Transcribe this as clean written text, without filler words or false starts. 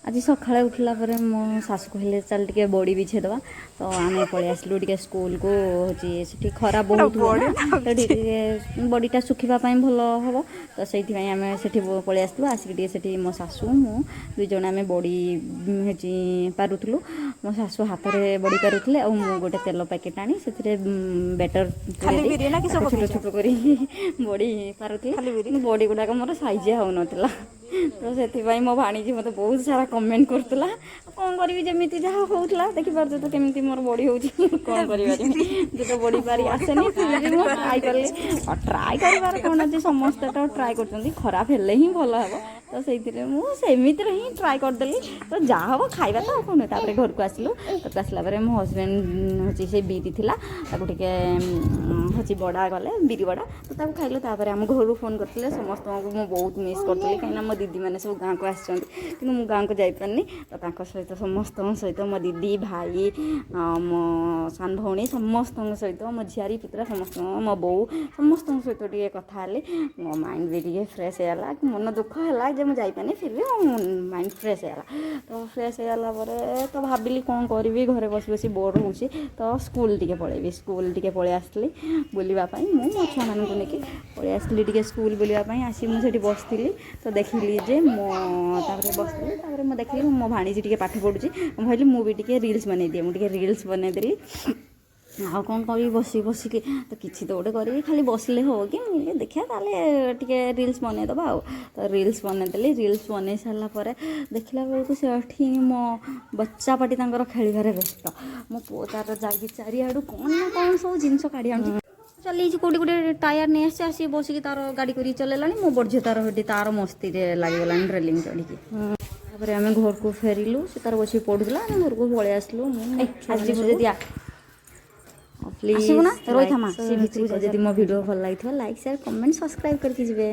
आज सकाଳେ उठला ପରେ ମୋ ଶାଶୁ କହିଲେ ଚାଲ ଟିକେ ବଡ଼ି ବିଛେଇଦେବା ତ ଆମେ ପଳେଇ ଆସିଲୁ ଟିକେ ସ୍କୁଲକୁ ହେଉଛି ସେଠି ଖରା ବହୁତ ହୁଏ ନା ସେଠି ଟିକେ ବଡ଼ିଟା ଶୁଖିବା ପାଇଁ ଭଲ ହେବ ତ ସେଇଥିପାଇଁ ଆମେ ସେଠି ପଳେଇ ଆସିଲୁ ଆସିକି ଟିକେ ସେଠି ମୋ ଶାଶୁ ମୁଁ ଦୁଇ ଜଣ ଆମେ ବଡ଼ି ହେଉଛି ପାରୁଥିଲୁ ମୋ ଶାଶୁ ହାତରେ ବଡ଼ି ପାରୁଥିଲେ ଆଉ ମୁଁ ଗୋଟେ ତେଲ ପ୍ୟାକେଟ୍ ଆଣି ସେଥିରେ ବେଟର ଛୋଟ ଛୋଟ କରି ବଡ଼ି ପାରୁଥିଲି କିନ୍ତୁ ବଡ଼ି ଗୁଡ଼ାକ ମୋର ସାଇଜିଆ ହେଉନଥିଲା ତ ସେଥିପାଇଁ ମୋ ଭାଣିଜୀ ମୋତେ ବହୁତ ସାରା କମେଣ୍ଟ କରୁଥିଲା କ'ଣ କରିବି ଯେମିତି ଯାହା ହେଉଥିଲା ଦେଖିପାରୁଛ ତ କେମିତି ମୋର ବଡ଼ି ହେଉଛି କ'ଣ କରିପାରିବି ଯେ ତ ବଡ଼ି ପାରି ଆସେନି ଫିର୍ ମୁଁ ଟ୍ରାଏ କଲି ଆଉ ଟ୍ରାଏ କରିବାର କ'ଣ ଅଛି ସମସ୍ତେ ତ ଟ୍ରାଏ କରୁଛନ୍ତି ଖରାପ ହେଲେ ହିଁ ଭଲ ହେବ ତ ସେଇଥିରେ ମୁଁ ସେମିତିରେ ହିଁ ଟ୍ରାଏ କରିଦେଲି ତ ଯାହା ହେବ ଖାଇବା ତ ଆଉ କ'ଣ ତାପରେ ଘରକୁ ଆସିଲୁ ଘରକୁ ଆସିଲା ପରେ ମୋ ହଜବେଣ୍ଡ ହେଉଛି ସେ ବିରି ଥିଲା ତାକୁ ଟିକେ ହେଉଛି ବଡ଼ା କଲେ ବିରି ବଡ଼ା ତ ତାକୁ ଖାଇଲୁ ତାପରେ ଆମ ଘରୁ ଫୋନ୍ କରିଥିଲେ ସମସ୍ତଙ୍କୁ ମୁଁ ବହୁତ ମିସ୍ କରୁଥିଲି କାହିଁକିନା ମୋ ଦିଦିମାନେ ସବୁ ଗାଁକୁ ଆସିଛନ୍ତି କିନ୍ତୁ ମୁଁ ଗାଁକୁ ଯାଇପାରିନି ତ ତାଙ୍କ ସହିତ ସମସ୍ତଙ୍କ ସହିତ ମୋ ଦିଦି ଭାଇ ମୋ ସାନ ଭଉଣୀ ସମସ୍ତଙ୍କ ସହିତ ମୋ ଝିଆରୀ ପୁତୁରା ସମସ୍ତଙ୍କ ମୋ ବୋଉ ସମସ୍ତଙ୍କ ସହିତ ଟିକେ କଥା ହେଲି ମୋ ମାଇଣ୍ଡ ବି ଟିକେ ଫ୍ରେଶ୍ ହେଇଗଲା ମନ ଦୁଃଖ ହେଲା ଯେ ମୁଁ ଯାଇପାରିନି ଫିର୍ ବି ମୋ ମାଇଣ୍ଡ ଫ୍ରେଶ୍ ହେଇଗଲା ତ ଫ୍ରେଶ୍ ହେଇଗଲା ପରେ ତ ଭାବିଲି କ'ଣ କରିବି ଘରେ ବସି ବସି ବୋର୍ ହେଉଛି ତ ସ୍କୁଲ ଟିକେ ପଳେଇବି ସ୍କୁଲ ଟିକେ ପଳେଇ ଆସିଲି ବୁଲିବା ପାଇଁ ମୁଁ ମୋ ଛୁଆମାନଙ୍କୁ ନେଇକି ପଳେଇ ଆସିଲି ଟିକେ ସ୍କୁଲ ବୁଲିବା ପାଇଁ ଆସି ମୁଁ ସେଠି ବସିଥିଲି ତ ଦେଖିଲି ଯେ ମୋ ତାପରେ ବସିଥିଲି ତାପରେ ମୁଁ ଦେଖିଲି ମୋ ଭାଣିଜୀ ଟିକେ ପାଠ ପଢ଼ୁଛି ମୁଁ ଭାବିଲି ମୁଁ ବି ଟିକେ ରିଲ୍ସ ବନେଇଦିଏ ମୁଁ ଟିକେ ରିଲ୍ସ ବନେଇଦେଲି ଆଉ କ'ଣ କରିବି ବସିକି ତ କିଛି ତ ଗୋଟେ କରିବି ଖାଲି ବସିଲେ ହେବ କି ମୁଁ ଦେଖିବା ତାହେଲେ ଟିକେ ରିଲ୍ସ ବନେଇଦେବା ଆଉ ତ ରିଲ୍ସ ବନେଇଦେଲି ରିଲ୍ସ ବନେଇ ସାରିଲା ପରେ ଦେଖିଲା ବେଳକୁ ସେଠି ମୋ ବଚ୍ଚା ପାଟି ତାଙ୍କର ଖେଳିବାରେ ବ୍ୟସ୍ତ ମୋ ପୁଅ ତାର ଯାଇକି ଚାରିଆଡ଼ୁ କ'ଣ ନା କ'ଣ ସବୁ ଜିନିଷ କାଢ଼ି ଆଣୁଛି ଚାଲିଛି କେଉଁଠି ଗୋଟେ ଟାୟାର ନେଇ ଆସିଛି ଆସିକି ବସିକି ତାର ଗାଡ଼ି କରିକି ଚଲେଇଲାଣି ମୋ ବଡ଼ ଝିଅ ତାର ସେଠି ତାର ମସ୍ତିରେ ଲାଗିଗଲାଣି ରେଲିଂ ଚଢ଼ିକି ତାପରେ ଆମେ ଘରକୁ ଫେରିଲୁ ସେ ତାର ବସିକି ପଢ଼ୁଥିଲା ଆମେ ଘରକୁ ପଳେଇ ଆସିଲୁ ମୁଁ ଆଜି ଯଦି ପ୍ଲିଜ୍ ରହିଥା ମା ଯଦି ମୋ ଭିଡ଼ିଓ ଭଲ ଲାଗିଥିବ ଲାଇକ୍ ସେୟାର କମେଣ୍ଟ ସବସ୍କ୍ରାଇବ୍ କରିକି ଯିବେ।